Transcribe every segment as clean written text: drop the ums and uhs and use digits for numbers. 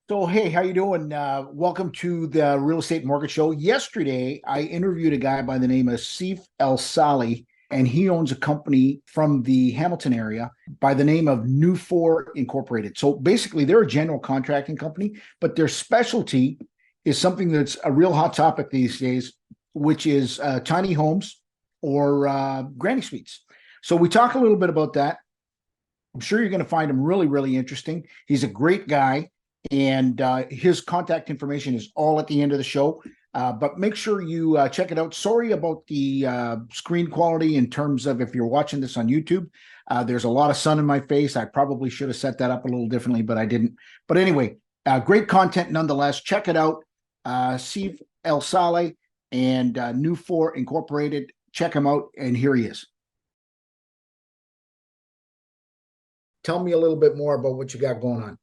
So, hey, how you doing? Welcome to the Real Estate Mortgage Show. Yesterday, I interviewed a guy by the name of Seif El-Sahly, and he owns a company from the Hamilton area by the name of Newfore Incorporated. So basically, they're a general contracting company, but their specialty is something that's a real hot topic these days, which is tiny homes or granny suites. So we talk a little bit about that. I'm sure you're going to find him really, really interesting. He's a great guy, and his contact information is all at the end of the show. But make sure you check it out. Sorry about the screen quality in terms of if you're watching this on YouTube. There's a lot of sun in my face. I probably should have set that up a little differently, but I didn't. But anyway, great content nonetheless. Check it out. Seif El-Sahly and New4 Incorporated. Check him out, and here he is. Tell me a little bit more about what you got going on.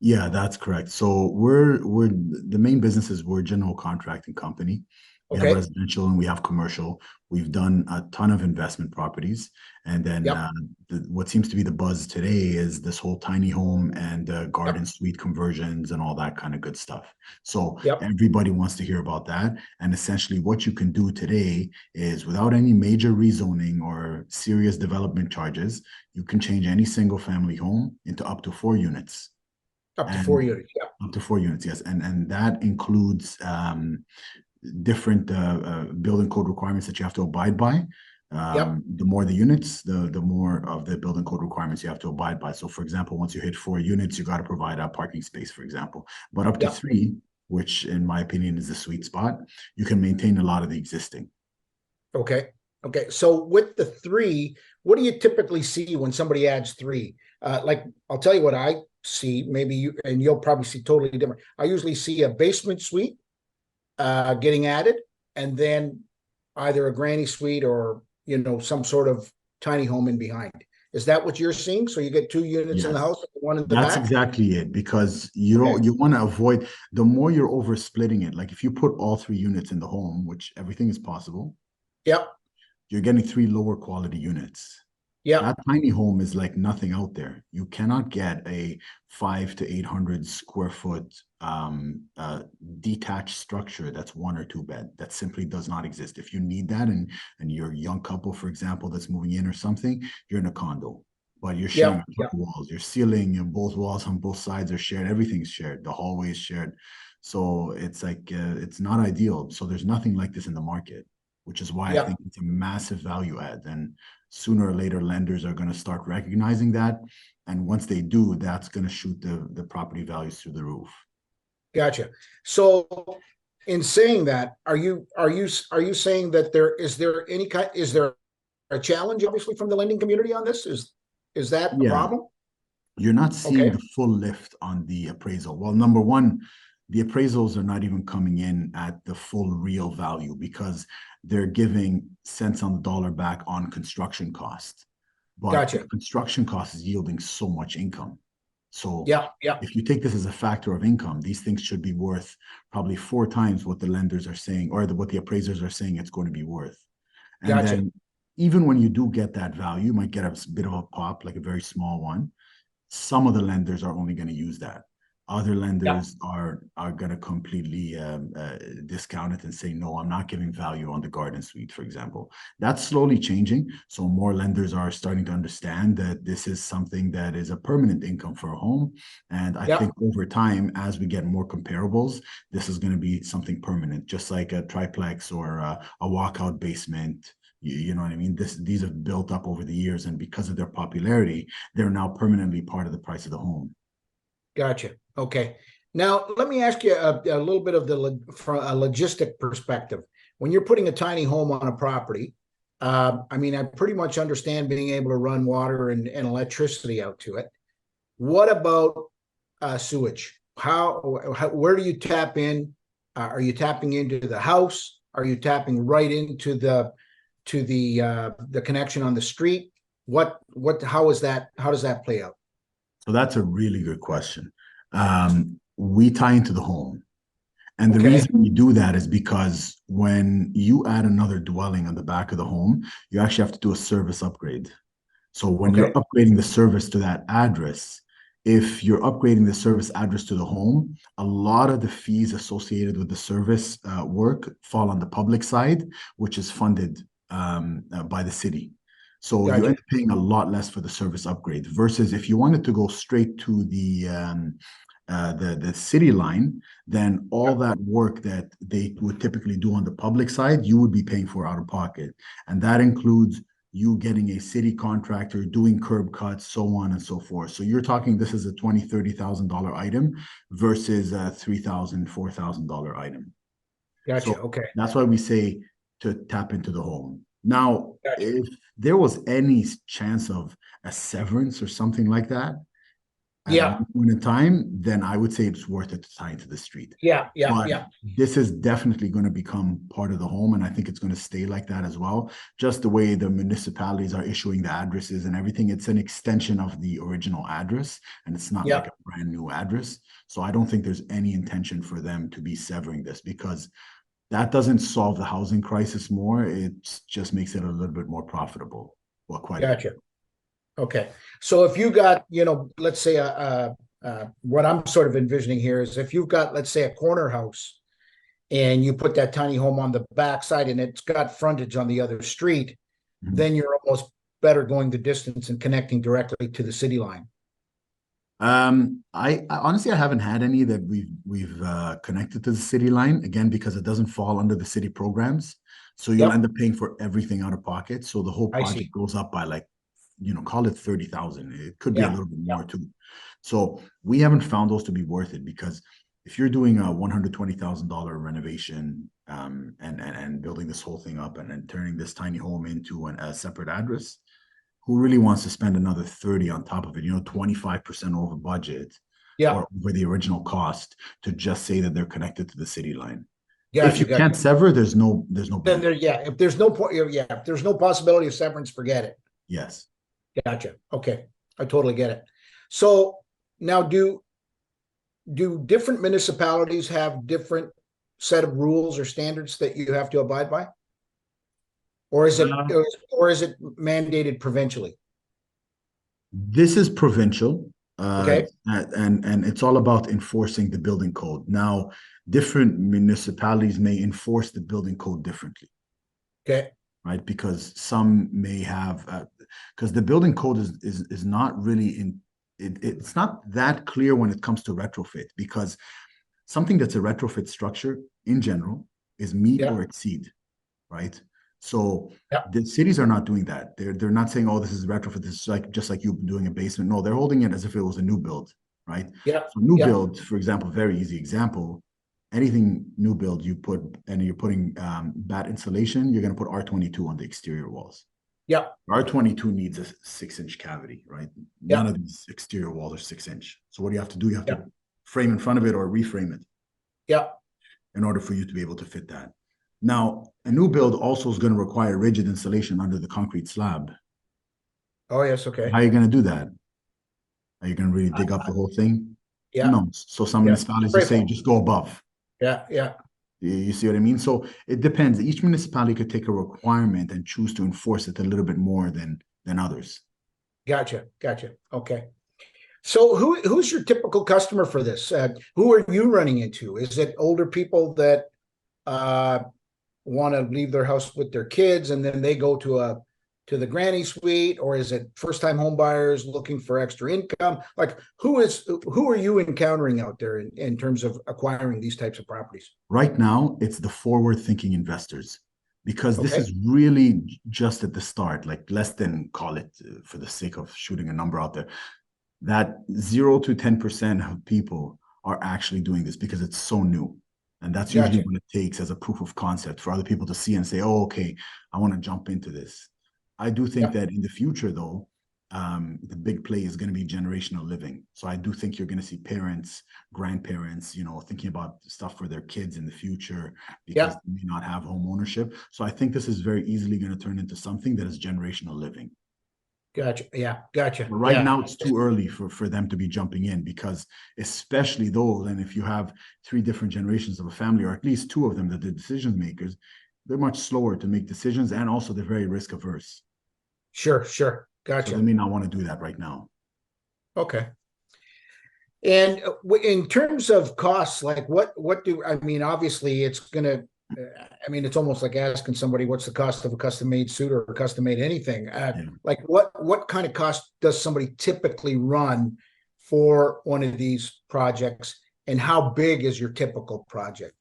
Yeah, that's correct. So we're the main business is we're a general contracting company. We have Okay. residential and we have commercial. We've done a ton of investment properties, and then Yep. what seems to be the buzz today is this whole tiny home and Yep. garden suite conversions and all that kind of good stuff. So Yep. everybody wants to hear about that. And essentially, what you can do today is without any major rezoning or serious development charges, you can change any single family home into up to 4 units. Up to four And units. Yep. up to 4 units, yes, and that includes different building code requirements that you have to abide by. Yep. The more the units, the more of the building code requirements you have to abide by. So, for example, once you hit 4 units, you got to provide a parking space, for example. But up to Yep. three, which in my opinion is the sweet spot, you can maintain a lot of the existing. Okay. Okay. So with the three, what do you typically see when somebody adds three? Like I'll tell you what I see, maybe you and you'll probably see totally different. I usually see a basement suite getting added, and then either a granny suite or some sort of tiny home in behind. Is that what you're seeing? So you get two units in the Yes. house, one in the That's back? exactly it, because you Okay. don't you want to avoid the more you're over splitting it. Like if you put all 3 units in the home, which everything is possible, Yep. you're getting three lower quality units. Yep. That tiny home is like nothing out there. You cannot get a 5 to 800 square foot detached structure that's 1 or 2 bed. That simply does not exist. If you need that, and you're a young couple, for example, that's moving in or something, you're in a condo, but you're sharing Yep. a ton Yep. of walls. Your ceiling and both walls on both sides are shared. Everything's shared. The hallway is shared. So it's like it's not ideal. So there's nothing like this in the market, which is why I Yep. think it's a massive value add. And sooner or later, lenders are going to start recognizing that. And once they do, that's going to shoot the property values through the roof. Gotcha. So in saying that, are you saying that is there a challenge obviously from the lending community on this? Is that a Yeah, problem? you're not seeing Okay. the full lift on the appraisal. Well, number one, the appraisals are not even coming in at the full real value because they're giving cents on the dollar back on construction costs. But the Gotcha. construction cost is yielding so much income. So Yeah. Yeah. if you take this as a factor of income, these things should be worth probably 4 times what the lenders are saying or what the appraisers are saying it's going to be worth. And Gotcha. then even when you do get that value, you might get a bit of a pop, like a very small one. Some of the lenders are only going to use that. Other Yeah. lenders are going to completely discount it and say, no, I'm not giving value on the garden suite, for example. That's slowly changing. So more lenders are starting to understand that this is something that is a permanent income for a home. And I Yeah. think over time, as we get more comparables, this is going to be something permanent, just like a triplex or a walkout basement. You know what I mean? These have built up over the years, and because of their popularity, they're now permanently part of the price of the home. Gotcha. Okay. Now let me ask you a little bit of from a logistic perspective. When you're putting a tiny home on a property, I mean, I pretty much understand being able to run water and electricity out to it. What about sewage? Where do you tap in? Are you tapping into the house? Are you tapping right into the connection on the street? How is that? How does that play out? So that's a really good question. We tie into the home. And the Okay. reason we do that is because when you add another dwelling on the back of the home, you actually have to do a service upgrade. So when you're Okay. upgrading the service to that address, If you're upgrading the service address to the home, a lot of the fees associated with the service work fall on the public side, which is funded by the city. So you end Gotcha. up paying a lot less for the service upgrade versus if you wanted to go straight to the city line, then all that work that they would typically do on the public side, you would be paying for out of pocket, and that includes you getting a city contractor doing curb cuts, so on and so forth. So you're talking this is a $20,000-$30,000 item versus a $3,000-$4,000 item. Gotcha. So Okay. that's why we say to tap into the home. Now, Gotcha. if there was any chance of a severance or something like that at Yeah. one point in time, then I would say it's worth it to tie into the street. Yeah. Yeah. But Yeah. this is definitely going to become part of the home, and I think it's going to stay like that as well. Just the way the municipalities are issuing the addresses and everything, it's an extension of the original address, and it's not like Yeah. a brand new address. So I don't think there's any intention for them to be severing this because that doesn't solve the housing crisis more. It just makes it a little bit more profitable. Well, quite a bit. Gotcha. Okay. So if you got, let's say what I'm sort of envisioning here is if you've got, let's say, a corner house and you put that tiny home on the backside and it's got frontage on the other street, Mhm. then you're almost better going the distance and connecting directly to the city line. I honestly I haven't had any that we've connected to the city line again because it doesn't fall under the city programs. So you'll end Yep. up paying for everything out of pocket. So the whole I project see. goes up by like, call it 30,000. It could be a Yeah. little bit Yeah. more too. So we haven't found those to be worth it because if you're doing a $120,000 renovation and building this whole thing up and then turning this tiny home into a separate address, who really wants to spend another 30 on top of it, 25% over budget Yeah. or over the original cost to just say that they're connected to the city line. If Gotcha. you can't Gotcha. sever, there's no Then benefit. there, yeah. If there's no point, yeah. If there's no possibility of severance, forget it. Yes. Gotcha. Okay. I totally get it. So now do different municipalities have different set of rules or standards that you have to abide by? Or is it Uh, or is it mandated provincially? this is provincial, Okay. and it's all about enforcing the building code. Now, different municipalities may enforce the building code differently, Okay. right? Because some may have, because the building code is not really it's not that clear when it comes to retrofit because something that's a retrofit structure in general is meet Yeah. or exceed, right? So Yeah. the cities are not doing that. They're not saying, "Oh, this is retrofit. This is like just like you doing a basement." No, they're holding it as if it was a new build, right? Yeah. So new Yeah. build, for example, very easy example. Anything new build you put and you're putting bat insulation, you're going to put R22 on the exterior walls. Yeah. R22 needs a 6-inch cavity, right? None Yeah. of these exterior walls are 6-inch. So what do you have to do? You have Yeah. to frame in front of it or reframe it Yeah. in order for you to be able to fit that. Now, a new build also is going to require rigid insulation under the concrete slab. Oh yes. How Okay. are you going to do that? Are you going to really dig up the whole thing? Yeah. No. So some Yeah. municipalities Spray just say, foam. just go above. Yeah. Yeah. You see what I mean? So it depends. Each municipality could take a requirement and choose to enforce it a little bit more than others. Gotcha. Gotcha. Okay. So who's your typical customer for this? Who are you running into? Is it older people that uh, want to leave their house with their kids and then they go to the granny suite, or is it first time home buyers looking for extra income? Like who are you encountering out there in terms of acquiring these types of properties? Right now, it's the forward thinking investors because this Okay. is really just at the start, like less than, call it for the sake of shooting a number out there, that 0 to 10% of people are actually doing this because it's so new. And that's usually Gotcha. what it takes as a proof of concept for other people to see and say, oh, okay, I want to jump into this. I do think Yeah. that in the future, though, the big play is going to be generational living. So I do think you're going to see parents, grandparents, thinking about stuff for their kids in the future because Yeah. they may not have home ownership. So I think this is very easily going to turn into something that is generational living. Gotcha. Yeah. Gotcha. But right Yeah. now, it's too early for them to be jumping in because, especially though, then if you have 3 different generations of a family, or at least 2 of them that the decision makers, they're much slower to make decisions, and also they're very risk averse. Sure. Sure. So they Gotcha. may not want to do that right now. Okay. And in terms of costs, like what do I mean? Obviously, it's gonna. I mean, it's almost like asking somebody what's the cost of a custom made suit or a custom made anything. Yeah. Like what kind of cost does somebody typically run for one of these projects, and how big is your typical project?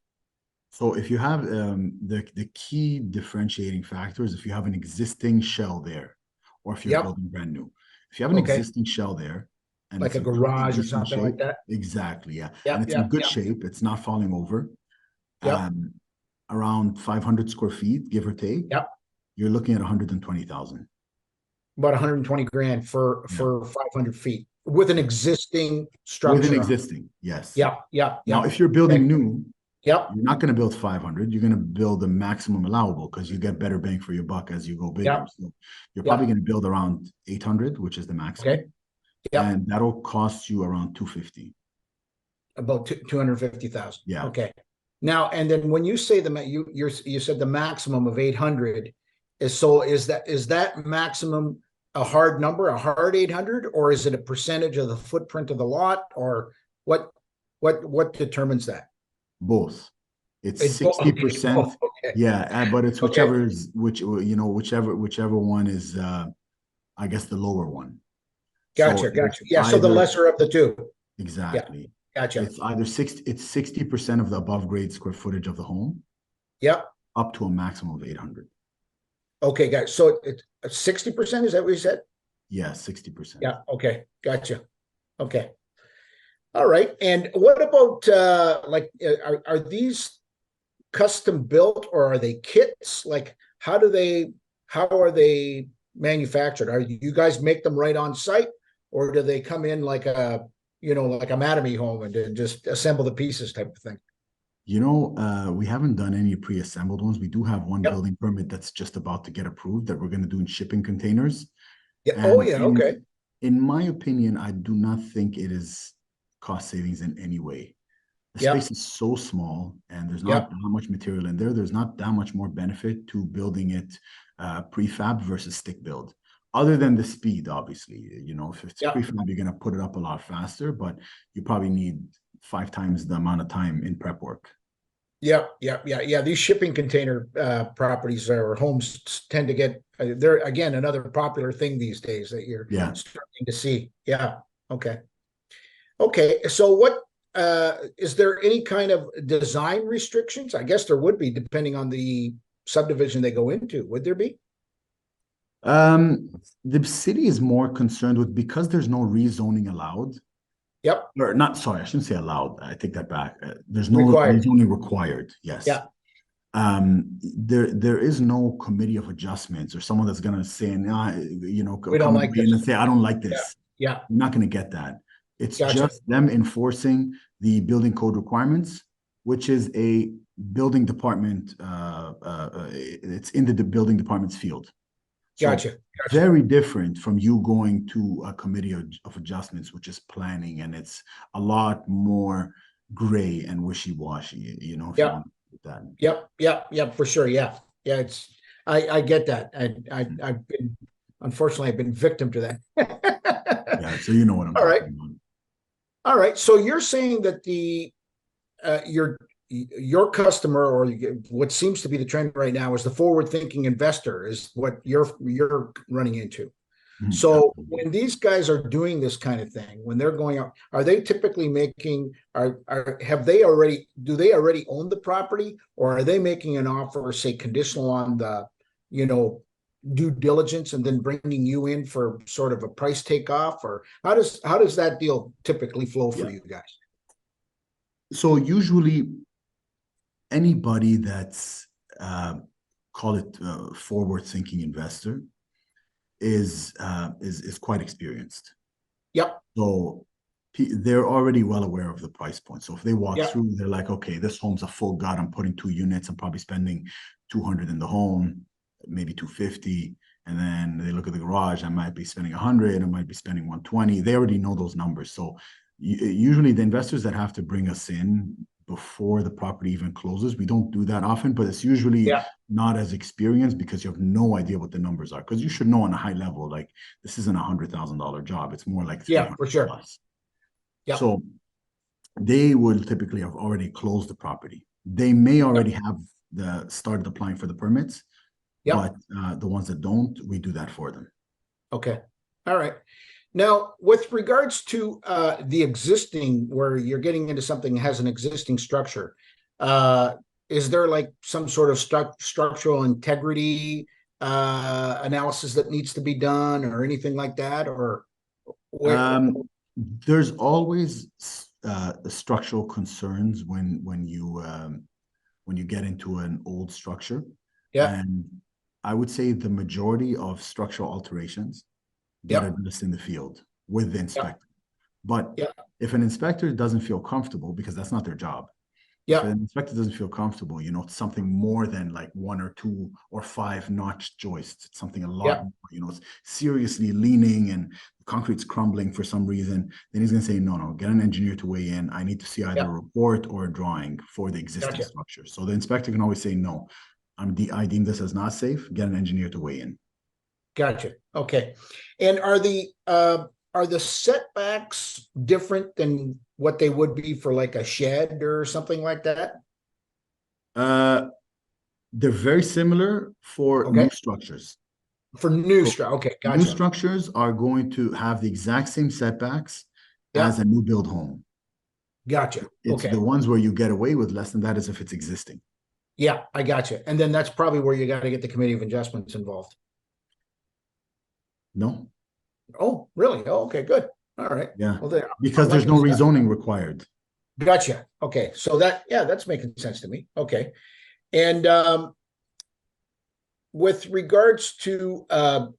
So if you have the key differentiating factor is if you have an existing shell there, or if you're Yep. building brand new. If you have an Okay. existing shell there and Like it's a in good garage or existing something like shape, that. exactly, yeah, and Yep. it's in Yep. good Yep. shape, it's not falling over, Yep. um, around 500 square feet, give or take, Yep. you're looking at 120,000. About 120 grand for Yeah, 500 feet with an yeah, existing with an structure on. existing, yes. Yep. Yep. Now, Yep. if you're building Okay. new, Yep. you're not going to build 500. You're going to build the maximum allowable because you get better bang for your buck as you go bigger. Yep. So you're probably Yep. going to build around 800, which is the Okay. maximum, Yep. and that'll cost you around 250. About 250,000. Yeah, Okay. Now, and then when you say you said the maximum of 800 is, so is that maximum a hard number, a hard 800, or is it a percentage of the footprint of the lot, or what what determines that? both. It's It both. Okay. 60%. Both. Okay. Yeah, but it's Okay. whichever is whichever one is I guess the lower one. So Gotcha. it's Gotcha. Yeah. So the either lesser of the two. Yeah. exactly. Gotcha. It's either 60% of the above grade square footage of the home Yep. up to a maximum of 800. Okay, guys. So it's 60%, is that what you said? Yeah, 60%. Yeah. Okay. Gotcha. Okay. All right. And what about are these custom built, or are they kits? Like how are they manufactured? Are you guys make them right on site, or do they come in like a like a Mattamy home and just assemble the pieces type of thing? We haven't done any pre-assembled ones. We do have one Yep. building permit that's just about to get approved that we're going to do in shipping containers. Yeah. Oh And yeah. Okay. in my opinion, I do not think it is cost savings in any way. The space Yep. is so small and there's not Yep. that much material in there. There's not that much more benefit to building it prefab versus stick build. Other than the speed, obviously, if it's Yep. prefab, you're going to put it up a lot faster, but you probably need 5 times the amount of time in prep work. Yeah, yeah, yeah, yeah. These shipping container properties or homes tend to get they're again another popular thing these days that you're Yeah. starting to see. Yeah. Okay. Okay. So what is there any kind of design restrictions? I guess there would be depending on the subdivision they go into. Would there be? The city is more concerned with because there's no rezoning allowed, Yep. or not, sorry, I shouldn't say allowed. I take that back. There's no Required. rezoning required. Yes. Yeah. There is no committee of adjustments or someone that's gonna say, nah, We don't come like in this. and say, I don't like Yeah. this. Yeah. You're not gonna get that. It's Gotcha. just them enforcing the building code requirements, which is a building department. It's in the building department's field. So Gotcha. Gotcha. very different from you going to a committee of adjustments, which is planning, and it's a lot more gray and wishy-washy, if you Yep. want to put that. Yep. Yep. Yep. For sure. Yeah. Yeah. I get that. I've been, unfortunately, I've been victim to that. Yeah, so you know what I'm All right. talking about. All right. So you're saying that the your customer, or what seems to be the trend right now, is the forward-thinking investor is what you're running into. So Absolutely. when these guys are doing this kind of thing, when they're going out, are they typically making have they already do they already own the property, or are they making an offer, say conditional on the, due diligence, and then bringing you in for sort of a price takeoff, or how does that deal typically flow for Yeah. you guys? So usually anybody that's call it forward-thinking investor is quite experienced. Yep. So they're already well aware of the price point. So if they walk Yep. through, they're like, okay, this home's a full gut. I'm putting 2 units. I'm probably spending 200 in the home, maybe 250. And then they look at the garage. I might be spending 100. I might be spending 120. They already know those numbers. So usually the investors that have to bring us in before the property even closes, we don't do that often, but it's usually Yeah. not as experienced because you have no idea what the numbers are. Because you should know on a high level, like this isn't $100,000 job. It's more like Yeah, 300 for sure. plus. Yep. So they will typically have already closed the property. They may Yep. already have started applying for the permits, Yep. but the ones that don't, we do that for them. Okay. All right. Now, with regards to the existing, where you're getting into something that has an existing structure, uh, is there like some sort of structural integrity analysis that needs to be done, or anything like that, or where? There's always structural concerns when you get into an old structure, Yeah. and I would say the majority of structural alterations get Yep. addressed in the field with the Yep. inspector. But Yep. if an inspector doesn't feel comfortable, because that's not their job, if an Yep. inspector doesn't feel comfortable, it's something more than like one or two or five notch joists. It's something a lot Yep. more, it's seriously leaning and the concrete's crumbling for some reason. Then he's going to say, no, no, get an engineer to weigh in. I need to see either a Yep. report or a drawing for the existing Gotcha. structure. So the inspector can always say, no, I deem this as not safe. Get an engineer to weigh in. Gotcha. Okay. And are the setbacks different than what they would be for like a shed or something like that? Uh, they're very similar for Okay. new structures. For new So structure. Okay, new gotcha. structures are going to have the exact same setbacks as Yeah, a new build home. gotcha. It's Okay. the ones where you get away with less than that as if it's existing. Yeah, I gotcha. And then that's probably where you got to get the committee of adjustments involved. No? Oh, really? Oh, okay, good. All right. Yeah. Well, there, I'm Because there's liking no this stuff. rezoning required. Gotcha. Okay. So yeah, that's making sense to me. Okay. And with regards to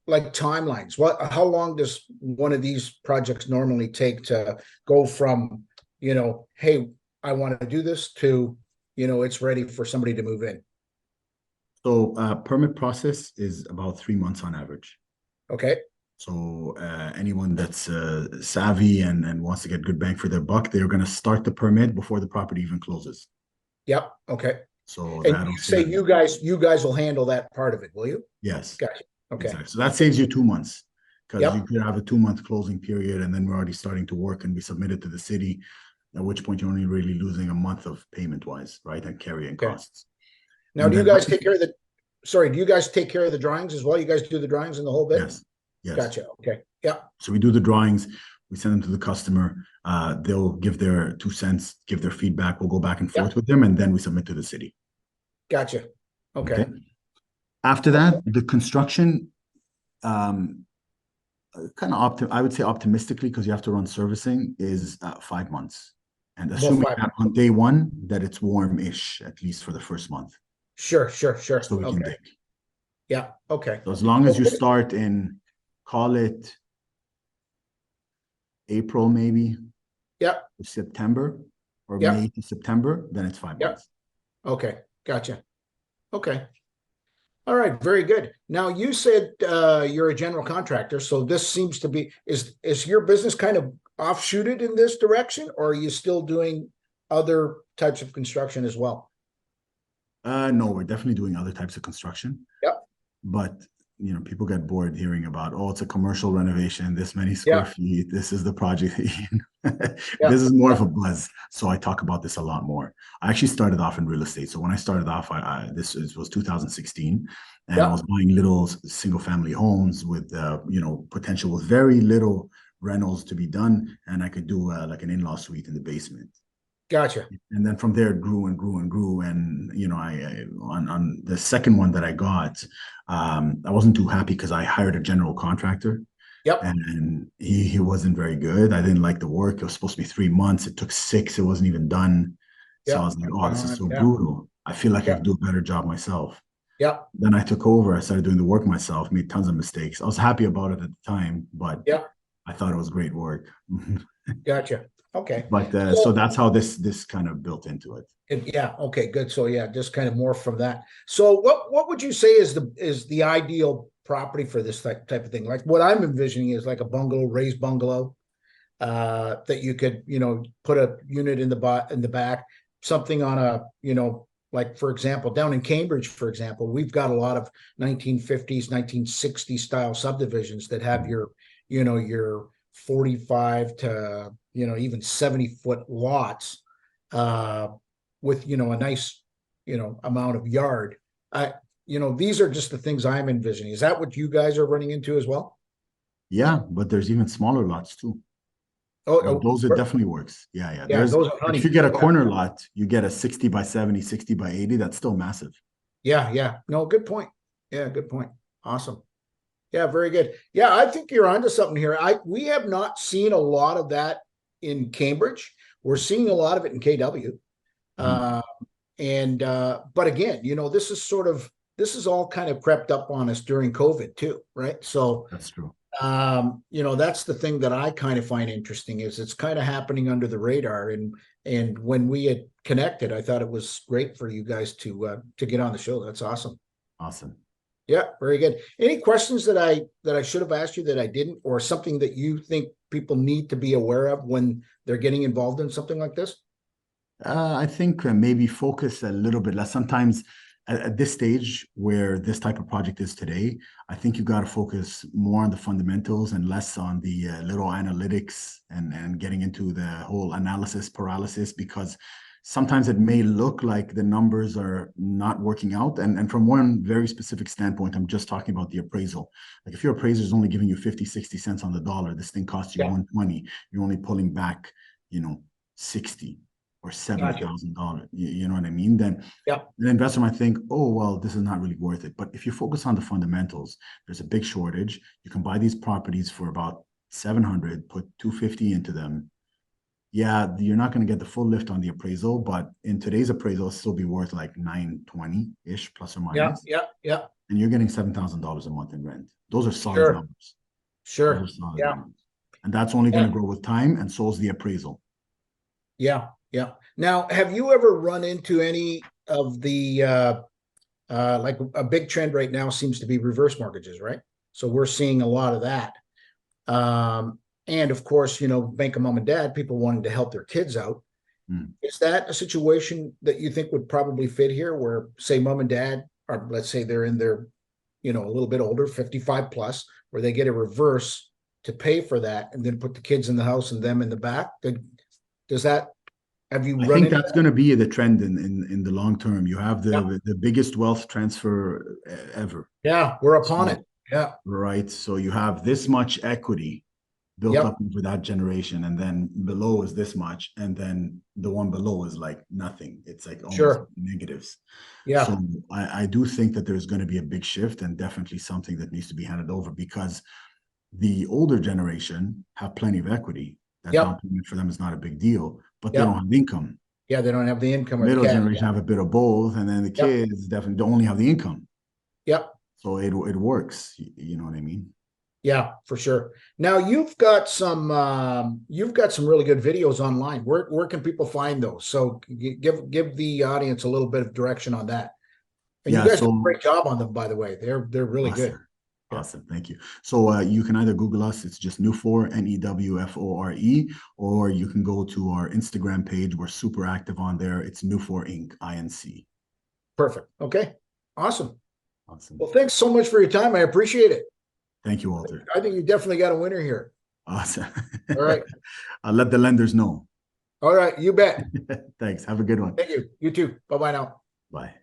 like timelines, how long does one of these projects normally take to go from, hey, I want to do this, to, it's ready for somebody to move in? So permit process is about 3 months on average. Okay. So anyone that's savvy and wants to get good bang for their buck, they're going to start the permit before the property even closes. Yep. Okay. So And that'll you say save. you guys will handle that part of it, will you? Yes, Gotcha. Okay. exactly. So that saves you 2 months because you Yep. could have a 2 month closing period and then we're already starting to work and we submit it to the city, at which point you're only really losing a month of payment wise, right? And carrying Okay. costs. Now, And do you then, guys take care of the? Sorry, do you guys take care of the drawings as well? You guys do the drawings and the whole bit? yes, yes. Gotcha. Okay. Yeah. So we do the drawings, we send them to the customer. They'll give their 2 cents, give their feedback. We'll go back and Yeah. forth with them, and then we submit to the city. Gotcha. Okay. Okay. After that, the construction, um, kind of I would say optimistically, because you have to run servicing, is 5 months. And About assuming five that months. on day one that it's warm-ish, at least for the first month, Sure. Sure. Sure. so we can Okay. dig. Yeah. Okay. So as long as you Okay. start in, call it April, maybe Yeah. September, or Yeah. May to September, then it's five Yeah. months. Okay. Gotcha. Okay. All right. Very good. Now, you said you're a general contractor, so this seems to be, is your business kind of offshooted in this direction, or are you still doing other types of construction as well? No, we're definitely doing other types of construction, Yep. but people get bored hearing about, oh, it's a commercial renovation, this many square Yeah. feet, this is the project. Yeah. This is more Yeah. of a buzz, so I talk about this a lot more. I actually started off in real estate. So when I started off, was 2016, and I Yeah. was buying little single family homes with potential with very little rentals to be done, and I could do like an in-law suite in the basement. Gotcha. And then from there it grew and grew and grew. And I on the second one that I got, I wasn't too happy because I hired a general contractor Yep. and he wasn't very good. I didn't like the work. It was supposed to be 3 months. It took 6. It wasn't even done. So I Yep. was like, oh, this is so Yeah. brutal. I feel like I could Yep. do a better job myself. Yep. Then I took over. I started doing the work myself, made tons of mistakes. I was happy about it at the time, but Yep. I thought it was great work. Gotcha. Okay. But so So, that's how this kind of built into it. yeah. Okay. Good. So yeah, just kind of more from that. So what would you say is the ideal property for this type of thing? Like, what I'm envisioning is like a bungalow, raised bungalow, that you could, put a unit in the back, something on a, like, for example, down in Cambridge, for example, we've got a lot of 1950s, 1960s style subdivisions that have your 45 to, even 70-foot lots, with, a nice, amount of yard. These are just the things I'm envisioning. Is that what you guys are running into as well? Yeah, but there's even smaller lots too. Those it definitely works. Yeah. yeah, There's those are like if you honey. get a Yeah. corner lot, you get a 60 by 70, 60 by 80. That's still massive. Yeah. No, good point. Yeah, good point. Awesome. Yeah, very good. Yeah, I think you're onto something here. We have not seen a lot of that in Cambridge. We're seeing a lot of it in KW. Mhm. But again, this is all kind of crept up on us during COVID too, right? So That's true. that's the thing that I kind of find interesting is it's kind of happening under the radar. And when we had connected, I thought it was great for you guys to get on the show. That's awesome. Awesome. Yeah, very good. Any questions that I should have asked you that I didn't, or something that you think people need to be aware of when they're getting involved in something like this? I think maybe focus a little bit less. Sometimes at this stage where this type of project is today, I think you got to focus more on the fundamentals and less on the little analytics and getting into the whole analysis paralysis, because sometimes it may look like the numbers are not working out. And from one very specific standpoint, I'm just talking about the appraisal. Like if your appraiser is only giving you 50, 60 cents on the dollar, this thing costs you Yeah, 120, you're only pulling back, 60 or gotcha. $70,000. You know what I mean? Then Yeah, the investor might think, oh, well, this is not really worth it. But if you focus on the fundamentals, there's a big shortage. You can buy these properties for about 700, put 250 into them. Yeah, you're not going to get the full lift on the appraisal, but in today's appraisal, it'll still be worth like 920-ish plus or yeah, minus. yeah. And you're getting $7,000 a month in rent. Those are solid Sure, numbers. Those are sure. solid Yeah, numbers. And that's only going to yeah, grow with time, and so is the appraisal. yeah. Now, have you ever run into any of the like a big trend right now seems to be reverse mortgages, right? So we're seeing a lot of that. And of course, bank of mom and dad, people wanting to help their kids out. Mm. Is that a situation that you think would probably fit here where, say, mom and dad, or let's say they're in their, a little bit older, 55 plus, where they get a reverse to pay for that and then put the kids in the house and them in the back? Does that, have you I run think into that's that? going to be the trend in the long term. You have Yeah. the biggest wealth transfer ever. Yeah, we're upon it. So, Yeah. right. So you have this much equity built up Yep. over that generation, and then below is this much, and then the one below is like nothing. It's like almost Sure. negatives. Yeah. So I do think that there's going to be a big shift, and definitely something that needs to be handed over, because the older generation have plenty of equity. That down Yep. payment for them is not a big deal, but they don't Yep. have income. Yeah. They don't have the income or the Middle cash. generation have a bit of both, and then the Yep. kids definitely don't only have the income. Yep. So it works. You know what I mean? Yeah, for sure. Now you've got some really good videos online. Where can people find those? So give the audience a little bit of direction on that. And you Yeah. guys do a So great job on them, by the way. They're really good. awesome. Yeah. Awesome. Thank you. So you can either Google us, it's just Newfore, Newfore, or you can go to our Instagram page. We're super active on there. It's Newfore Inc. Inc. Perfect. Okay. Awesome. Awesome. Well, thanks so much for your time. I appreciate it. Thank you, Walter. I think you definitely got a winner here. Awesome. All right. I'll let the lenders know. All right. You bet. Thanks. Have a good one. Thank you. You too. Bye-bye now. Bye.